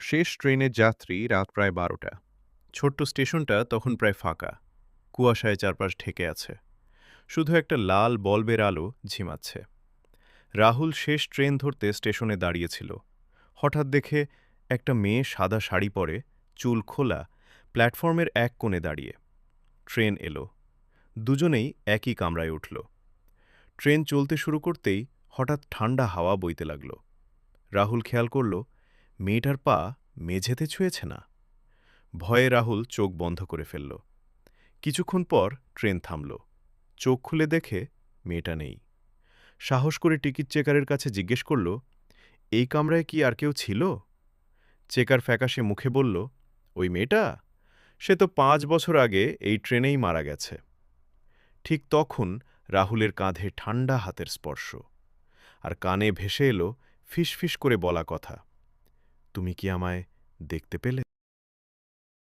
শেষ ট্রেনের যাত্রী রাত প্রায় 12টা। ছোট্ট স্টেশনটা তখন প্রায় ফাঁকা। কুয়াশায় চারপাশ ঢেকে আছে। শুধু একটা লাল বলবের আলো ঝিমাচ্ছে। রাহুল শেষ ট্রেন ধরতে স্টেশনে দাঁড়িয়েছিল। হঠাৎ দেখে একটা মেয়ে সাদা শাড়ি পরে, চুল খোলা, প্ল্যাটফর্মের এক কোণে দাঁড়িয়ে। ট্রেন এলো। দুজনেই একই কামরায় উঠল। ট্রেন চলতে শুরু করতেই হঠাৎ ঠান্ডা হাওয়া বইতে লাগল। রাহুল খেয়াল করল মেয়েটার পা মেঝেতে ছুঁয়েছে না। ভয়ে রাহুল চোখ বন্ধ করে ফেলল। কিছুক্ষণ পর ট্রেন থামল। চোখ খুলে দেখে মেয়েটা নেই। সাহস করে টিকিট চেকারের কাছে জিজ্ঞেস করল, এই কামরায় কি আর কেউ ছিল? চেকার ফ্যাকাশে মুখে বলল, ওই মেয়েটা? সে তো 5 বছর আগে এই ট্রেনেই মারা গেছে। ঠিক তখন রাহুলের কাঁধে ঠান্ডা হাতের স্পর্শ, আর কানে ভেসে এলো ফিসফিস করে বলা কথা, তুমি কি আমায় দেখতে পেলে?